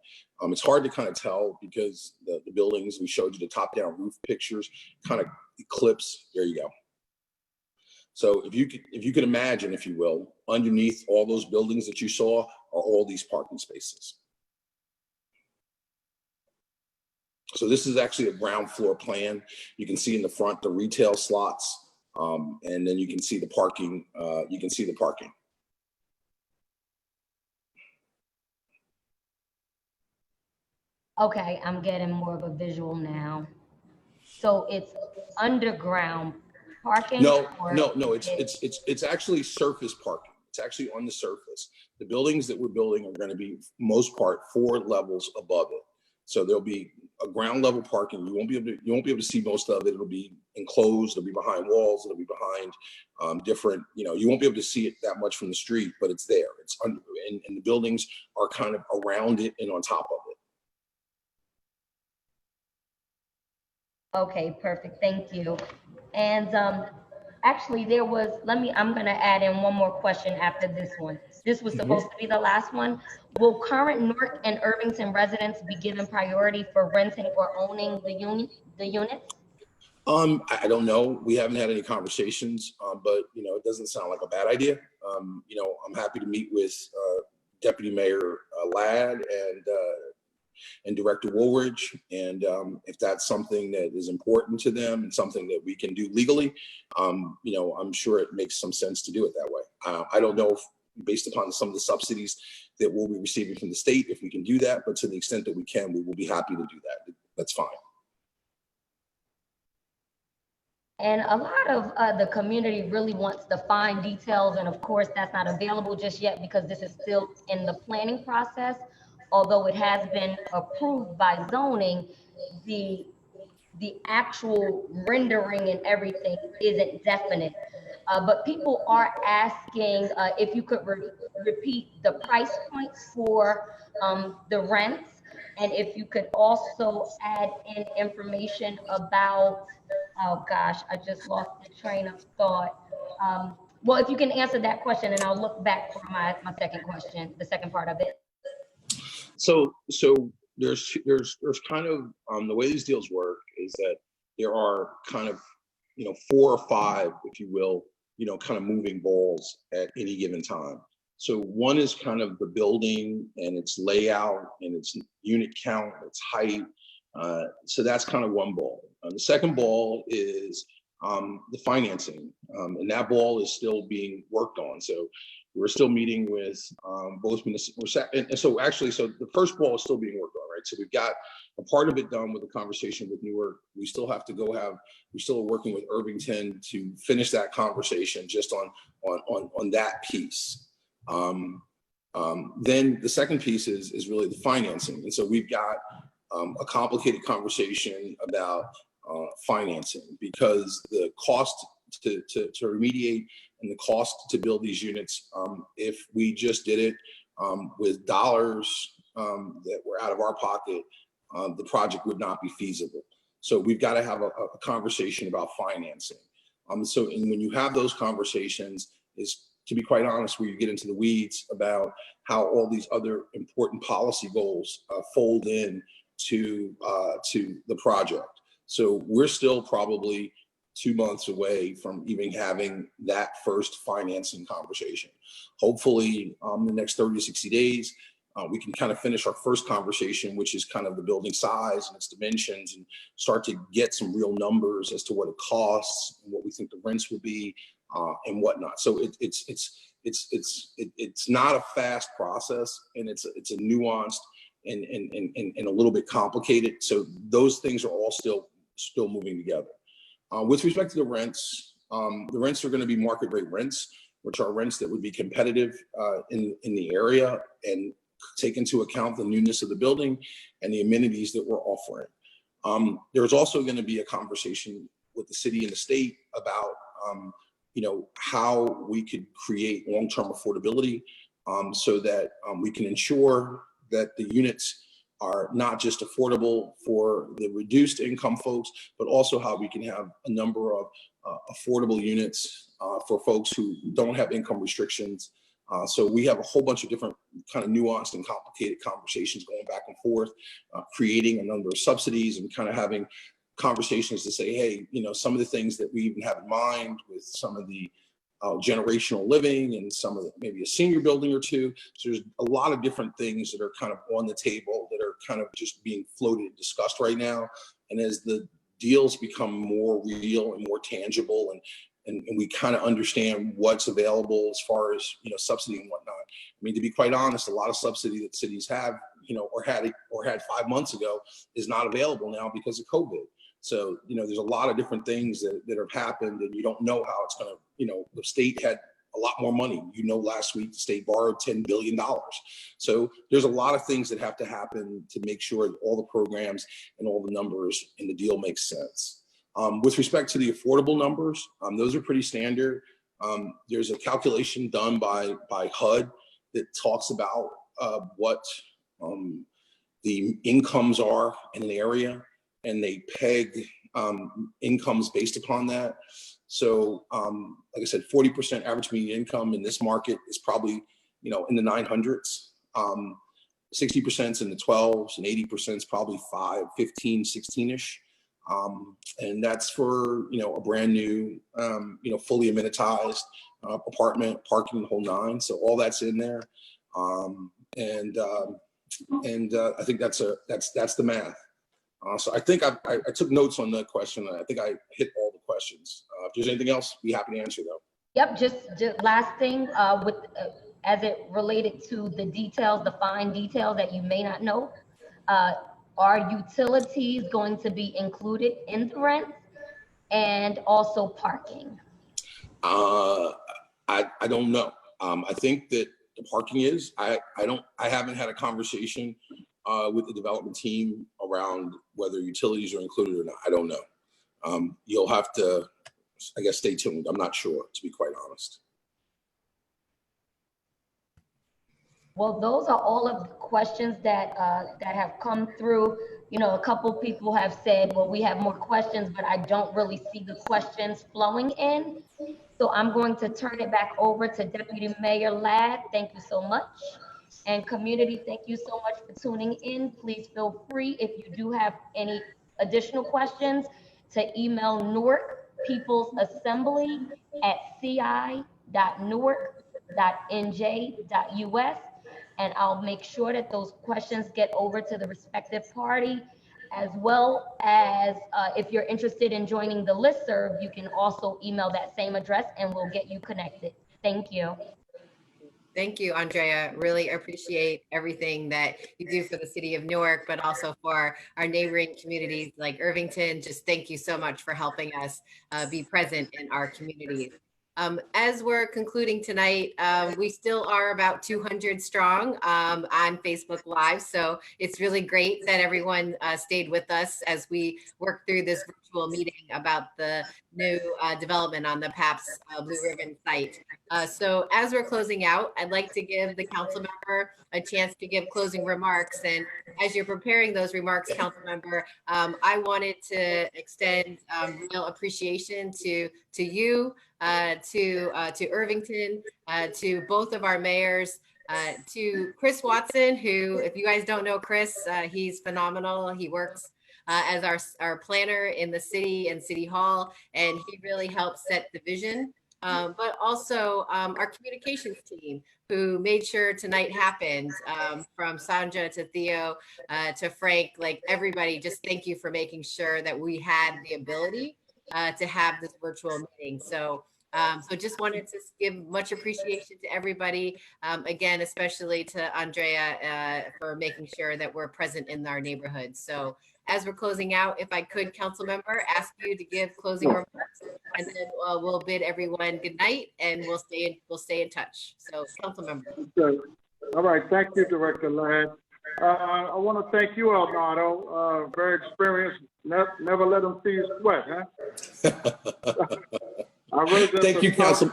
It's hard to kind of tell because the buildings, we showed you the top-down roof pictures, kind of eclipse. There you go. So if you could imagine, if you will, underneath all those buildings that you saw are all these parking spaces. So this is actually a ground floor plan. You can see in the front the retail slots, and then you can see the parking.
Okay, I'm getting more of a visual now. So it's underground parking?
No. It's actually surface parking. It's actually on the surface. The buildings that we're building are going to be, most part, 4 levels above it. So there'll be a ground level parking. You won't be able to see most of it. It'll be enclosed. It'll be behind walls. It'll be behind different. You won't be able to see it that much from the street, but it's there. It's under, and the buildings are kind of around it and on top of it.
Okay, perfect. Thank you. And actually, there was. I'm going to add in one more question after this one. This was supposed to be the last one. Will current Newark and Irvington residents be given priority for renting or owning the units?
I don't know. We haven't had any conversations, but it doesn't sound like a bad idea. I'm happy to meet with Deputy Mayor Ladd and Director Woolridge, and if that's something that is important to them and something that we can do legally, I'm sure it makes some sense to do it that way. I don't know if, based upon some of the subsidies that we'll be receiving from the state, if we can do that, but to the extent that we can, we will be happy to do that. That's fine.
And a lot of the community really wants the fine details, and of course that's not available just yet because this is still in the planning process. Although it has been approved by zoning, the actual rendering and everything isn't definite. But people are asking if you could repeat the price points for the rents, and if you could also add in information about, oh gosh, I just lost the train of thought. Well, if you can answer that question, and I'll look back for my second question, the second part of it.
So there's kind of the way these deals work is that there are kind of 4 or 5, if you will, kind of moving balls at any given time. So one is kind of the building and its layout and its unit count, its height. So that's kind of one ball. The second ball is the financing, and that ball is still being worked on. So we're still meeting with both municipal, and so the first ball is still being worked on, right? So we've got a part of it done with the conversation with Newark. We still have to we're still working with Irvington to finish that conversation just on that piece. Then the second piece is really the financing. And so we've got a complicated conversation about financing, because the cost to remediate and the cost to build these units, if we just did it with dollars that were out of our pocket, the project would not be feasible. So we've got to have a conversation about financing. And when you have those conversations, is, to be quite honest, where you get into the weeds about how all these other important policy goals fold in to the project. So we're still probably 2 months away from even having that first financing conversation. Hopefully, the next 30 to 60 days, we can kind of finish our first conversation, which is kind of the building size and its dimensions, and start to get some real numbers as to what it costs and what we think the rents will be and whatnot. So it's not a fast process, and it's a nuanced and a little bit complicated. So those things are all still moving together. With respect to the rents are going to be market rate rents, which are rents that would be competitive in the area and take into account the newness of the building and the amenities that we're offering. There's also going to be a conversation with the city and the state about how we could create long-term affordability so that we can ensure that the units are not just affordable for the reduced income folks, but also how we can have a number of affordable units for folks who don't have income restrictions. So we have a whole bunch of different kind of nuanced and complicated conversations going back and forth, creating a number of subsidies and kind of having conversations to say, hey, some of the things that we even have in mind with some of the generational living and some of maybe a senior building or two. So there's a lot of different things that are kind of on the table that are kind of just being floated and discussed right now. And as the deals become more real and more tangible and we kind of understand what's available as far as, subsidy and whatnot. I mean, to be quite honest, a lot of subsidy that cities have, or had 5 months ago is not available now because of COVID. So, there's a lot of different things that have happened, and you don't know how it's going to, the state had a lot more money. Last week, the state borrowed $10 billion. So there's a lot of things that have to happen to make sure that all the programs and all the numbers in the deal makes sense. With respect to the affordable numbers, those are pretty standard. There's a calculation done by HUD that talks about what the incomes are in an area, and they peg incomes based upon that. So, like I said, 40% average median income in this market is probably, in the 900s. 60% is in the 12s, and 80% is probably 5, 15, 16-ish. And that's for, a brand new, fully amenitized apartment, parking, the whole nine. So all that's in there. And I think that's the math. So I think I took notes on the question. I think I hit all the questions. If there's anything else, be happy to answer though.
Yep, just last thing with as it related to the details, the fine details that you may not know. Are utilities going to be included in the rent, and also parking?
I don't know. I think that the parking is. I haven't had a conversation with the development team around whether utilities are included or not. I don't know. You'll have to, I guess, stay tuned. I'm not sure, to be quite honest.
Well, those are all of the questions that have come through. A couple people have said, well, we have more questions, but I don't really see the questions flowing in. So I'm going to turn it back over to Deputy Mayor Ladd. Thank you so much. And community, thank you so much for tuning in. Please feel free, if you do have any additional questions, to email Newark People's Assembly at ci.newark.nj.us. And I'll make sure that those questions get over to the respective party, as well as if you're interested in joining the listserv, you can also email that same address and we'll get you connected. Thank you.
Thank you, Andrea. Really appreciate everything that you do for the city of Newark, but also for our neighboring communities like Irvington. Just thank you so much for helping us be present in our communities. As we're concluding tonight, we still are about 200 strong on Facebook Live. So it's really great that everyone stayed with us as we work through this virtual meeting about the new development on the Pabst Blue Ribbon site. So as we're closing out, I'd like to give the council member a chance to give closing remarks. And as you're preparing those remarks, council member, I wanted to extend real appreciation to you, to Irvington, to both of our mayors, to Chris Watson, who, if you guys don't know Chris, he's phenomenal. He works as our planner in the city and city hall, and he really helps set the vision but also our communications team who made sure tonight happened, from Sandra to Theo to Frank, like everybody, just thank you for making sure that we had the ability to have this virtual meeting. So just wanted to give much appreciation to everybody. Again, especially to Andrea for making sure that we're present in our neighborhood. So as we're closing out, if I could, council member, ask you to give closing remarks, and then we'll bid everyone good night, and we'll stay in touch. So, council member.
Okay. All right, thank you, Director Ladd. I want to thank you, Alnado. Very experienced. Never let them see you sweat, huh?
Thank you, Council.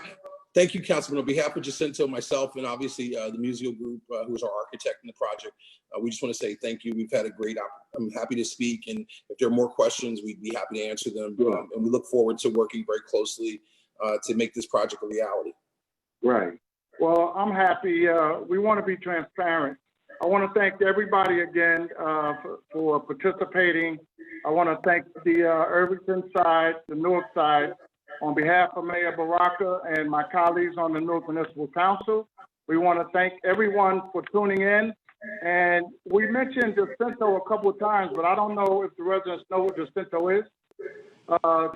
Thank you, Councilman. On behalf of Jacinto, myself, and obviously the musical group, who is our architect in the project, we just want to say thank you. We've had a great, I'm happy to speak, and if there are more questions, we'd be happy to answer them. And we look forward to working very closely to make this project a reality.
Right. Well, I'm happy. We want to be transparent. I want to thank everybody again for participating. I want to thank the Irvington side, the Newark side. On behalf of Mayor Baraka and my colleagues on the Newark Municipal Council, we want to thank everyone for tuning in. And we mentioned Jacinto a couple of times, but I don't know if the residents know what Jacinto is.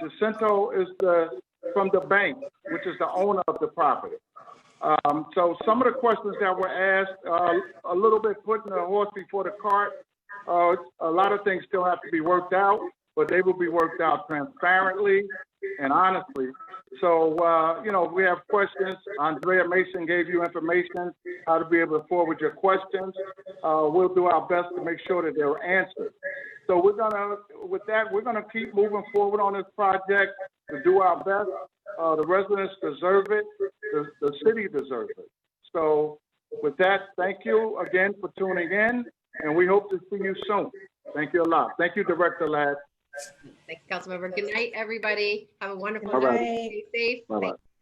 Jacinto is from the bank, which is the owner of the property. So some of the questions that were asked, a little bit putting the horse before the cart. A lot of things still have to be worked out, but they will be worked out transparently and honestly. So, if we have questions, Andrea Mason gave you information how to be able to forward your questions. We'll do our best to make sure that they're answered. So we're gonna keep moving forward on this project to do our best. The residents deserve it. The city deserves it. So with that, thank you again for tuning in, and we hope to see you soon. Thank you a lot. Thank you, Director Ladd.
Thank you, Councilmember. Good night, everybody. Have a wonderful
All right.
night. Stay safe.
Bye-bye.
Thank you.